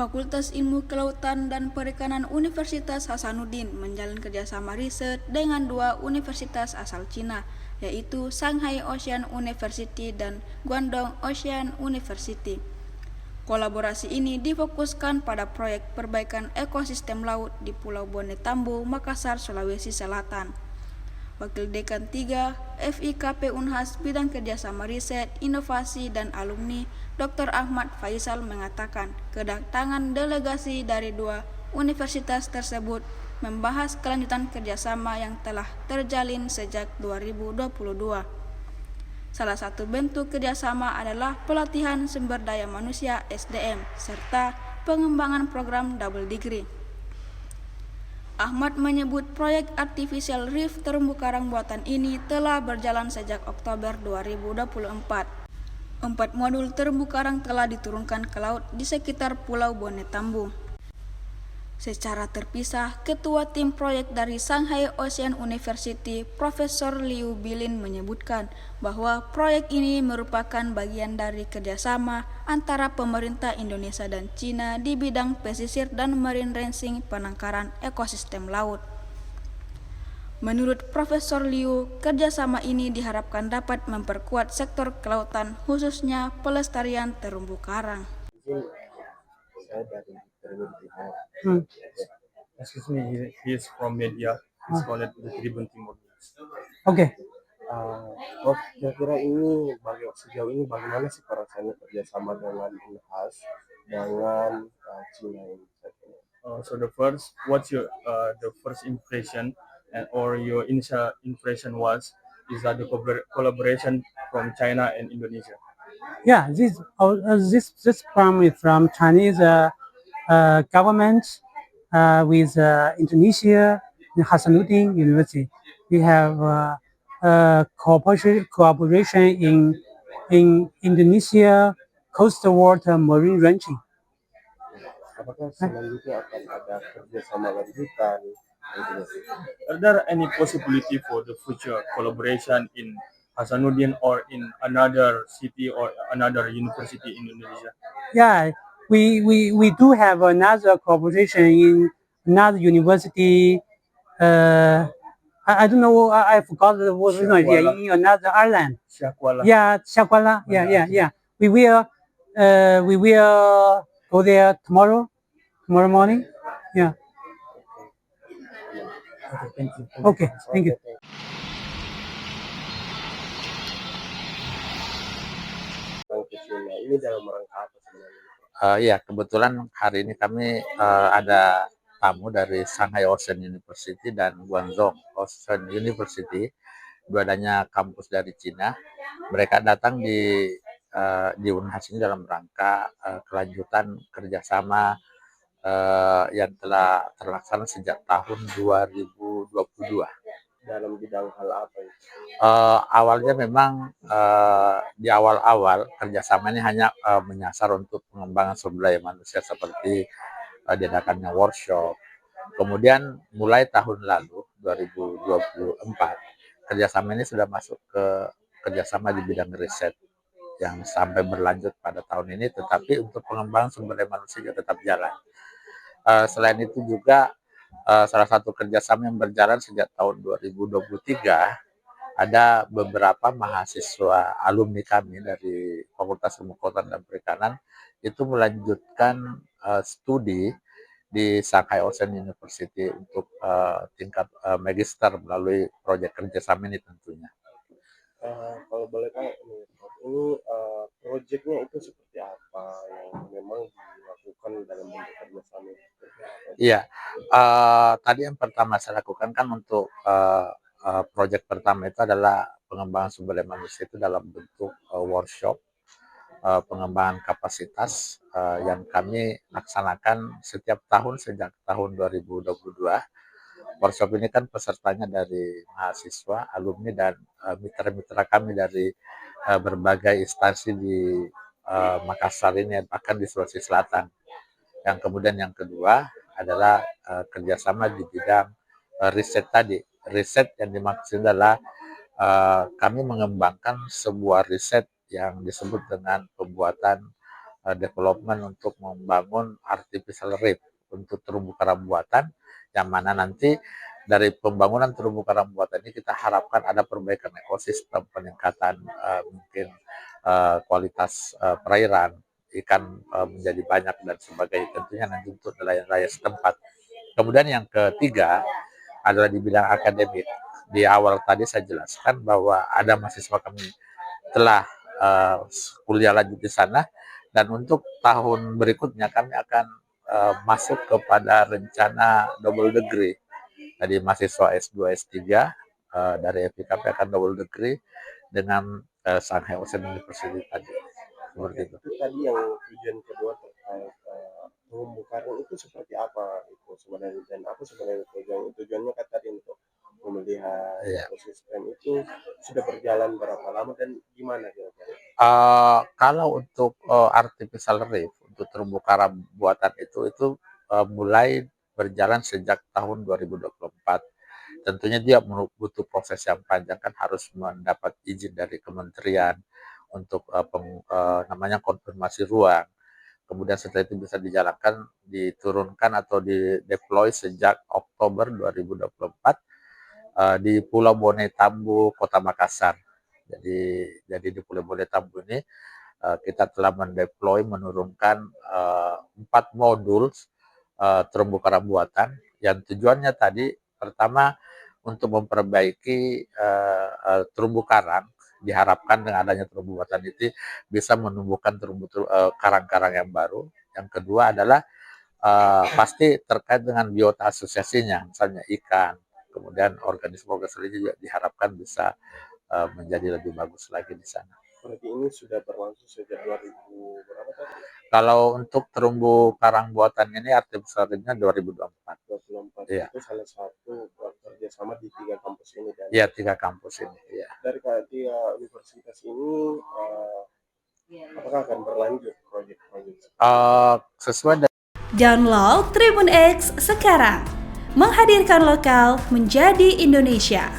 Fakultas Ilmu Kelautan dan Perikanan Universitas Hasanuddin menjalin kerjasama riset dengan dua universitas asal Cina, yaitu Shanghai Ocean University dan Guangdong Ocean University. Kolaborasi ini difokuskan pada proyek perbaikan ekosistem laut di Pulau Bone Tambo, Makassar, Sulawesi Selatan. Wakil Dekan 3 FIKP Unhas Bidang Kerjasama Riset, Inovasi, dan Alumni, Dr. Ahmad Faisal mengatakan kedatangan delegasi dari dua universitas tersebut membahas kelanjutan kerjasama yang telah terjalin sejak 2022. Salah satu bentuk kerjasama adalah pelatihan sumber daya manusia (SDM) serta pengembangan program double degree. Ahmad menyebut proyek Artificial Reef terumbu karang buatan ini telah berjalan sejak Oktober 2024. 4 modul terumbu karang telah diturunkan ke laut di sekitar Pulau Bone Tambo. Secara terpisah, Ketua Tim Proyek dari Shanghai Ocean University, Profesor Liu Bilin menyebutkan bahwa proyek ini merupakan bagian dari kerjasama antara pemerintah Indonesia dan Cina di bidang pesisir dan marine ranging penangkaran ekosistem laut. Menurut Profesor Liu, kerjasama ini diharapkan dapat memperkuat sektor kelautan, khususnya pelestarian terumbu karang. Saya dari Tribun Timur. Excuse me, he is from media. He's called the Tribun Timur. Oke. Oh, kira-kira ini sejauh ini bagaimana sih rasanya kerjasama dengan Unhas dengan Cina ini? So what's your the first impression or your initial impression is that the collaboration from China and Indonesia? Yeah, this from Chinese government with Indonesia and Hasanuddin University. We have cooperation in Indonesia coastal water marine ranching. Apakah selanjutnya akan ada kerjasama lanjutan? Are there any possibility for the future collaboration in Hasanuddin or in another city or another university in Indonesia? Yeah, we do have another cooperation in another university. I don't know. I forgot the word. Yeah, in another island. Syakwala. Yeah, Shakwala. Yeah. We will go there tomorrow morning. Yeah. Okay, thank you. Okay, thank you. Ini dalam rangka apa sebenarnya? Ya, kebetulan hari ini kami ada tamu dari Shanghai Ocean University dan Guangdong Ocean University, dua-duanya kampus dari Cina. Mereka datang di Unhas ini dalam rangka kelanjutan kerjasama yang telah terlaksana sejak tahun 2022. Dalam bidang hal apa itu? Awalnya memang di awal-awal kerjasama ini hanya menyasar untuk pengembangan sumber daya manusia seperti diadakannya workshop. Kemudian mulai tahun lalu 2024 kerjasama ini sudah masuk ke kerjasama di bidang riset yang sampai berlanjut pada tahun ini, tetapi untuk pengembangan sumber daya manusia juga tetap jalan. Selain itu juga salah satu kerjasama yang berjalan sejak tahun 2023, ada beberapa mahasiswa alumni kami dari Fakultas Ilmu Kelautan dan Perikanan itu melanjutkan studi di Shanghai Ocean University untuk tingkat magister melalui proyek kerjasama ini tentunya. Kalau boleh tahu, ini proyeknya itu seperti apa yang memang dilakukan dalam bentuk kerjasama? Iya, tadi yang pertama saya lakukan kan untuk proyek pertama itu adalah pengembangan sumber daya manusia itu dalam bentuk workshop, pengembangan kapasitas yang kami laksanakan setiap tahun sejak tahun 2022. Workshop ini kan pesertanya dari mahasiswa, alumni, dan mitra-mitra kami dari berbagai instansi di Makassar ini, bahkan di Sulawesi Selatan. Yang kemudian yang kedua adalah kerjasama di bidang riset tadi. Riset yang dimaksud adalah kami mengembangkan sebuah riset yang disebut dengan pembuatan development untuk membangun artificial reef untuk terumbu karang buatan, yang mana nanti dari pembangunan terumbu karang buatan ini kita harapkan ada perbaikan ekosistem, peningkatan mungkin kualitas perairan, ikan menjadi banyak dan sebagainya, tentunya nanti untuk nelayan-nelayan setempat. Kemudian yang ketiga adalah di bidang akademik. Di awal tadi saya jelaskan bahwa ada mahasiswa kami telah kuliah lanjut di sana, dan untuk tahun berikutnya kami akan masuk kepada rencana double degree. Jadi mahasiswa S2, S3 dari FIKP akan double degree dengan Shanghai Ocean University tadi. Seperti itu. Itu tadi yang tujuan kedua terkait terumbu karang itu seperti apa itu sebenarnya, dan apa sebenarnya tujuannya kan tadi untuk memelihara ekosistem itu sudah berjalan berapa lama dan gimana kira-kira? Kalau untuk artificial reef untuk terumbu karang buatan itu mulai berjalan sejak tahun 2024. Tentunya dia butuh proses yang panjang, kan harus mendapat izin dari kementerian untuk namanya konfirmasi ruang. Kemudian setelah itu bisa dijalankan, diturunkan atau di-deploy sejak Oktober 2024 di Pulau Bone Tambu, Kota Makassar. Jadi di Pulau Bone Tambu ini kita telah mendeploy, menurunkan 4 modul terumbu karang buatan, yang tujuannya tadi pertama untuk memperbaiki terumbu karang. Diharapkan dengan adanya terumbu buatan itu bisa menumbuhkan karang-karang yang baru. Yang kedua adalah pasti terkait dengan biota asosiasinya, misalnya ikan, kemudian organisme-organisme juga diharapkan bisa menjadi lebih bagus lagi di sana. Berarti ini sudah berlangsung sejak 2000 berapa tadi? Kalau untuk terumbu karang buatan ini artificial reef-nya 2024. 2024. Iya. Itu salah satu kerjasama di 3 kampus ini dan Iya, 3 kampus ini. Iya. dari ketiga universitas ini apakah akan berlanjut proyek-proyek? Sesuai dengan Download Tribun X sekarang. Menghadirkan lokal menjadi Indonesia.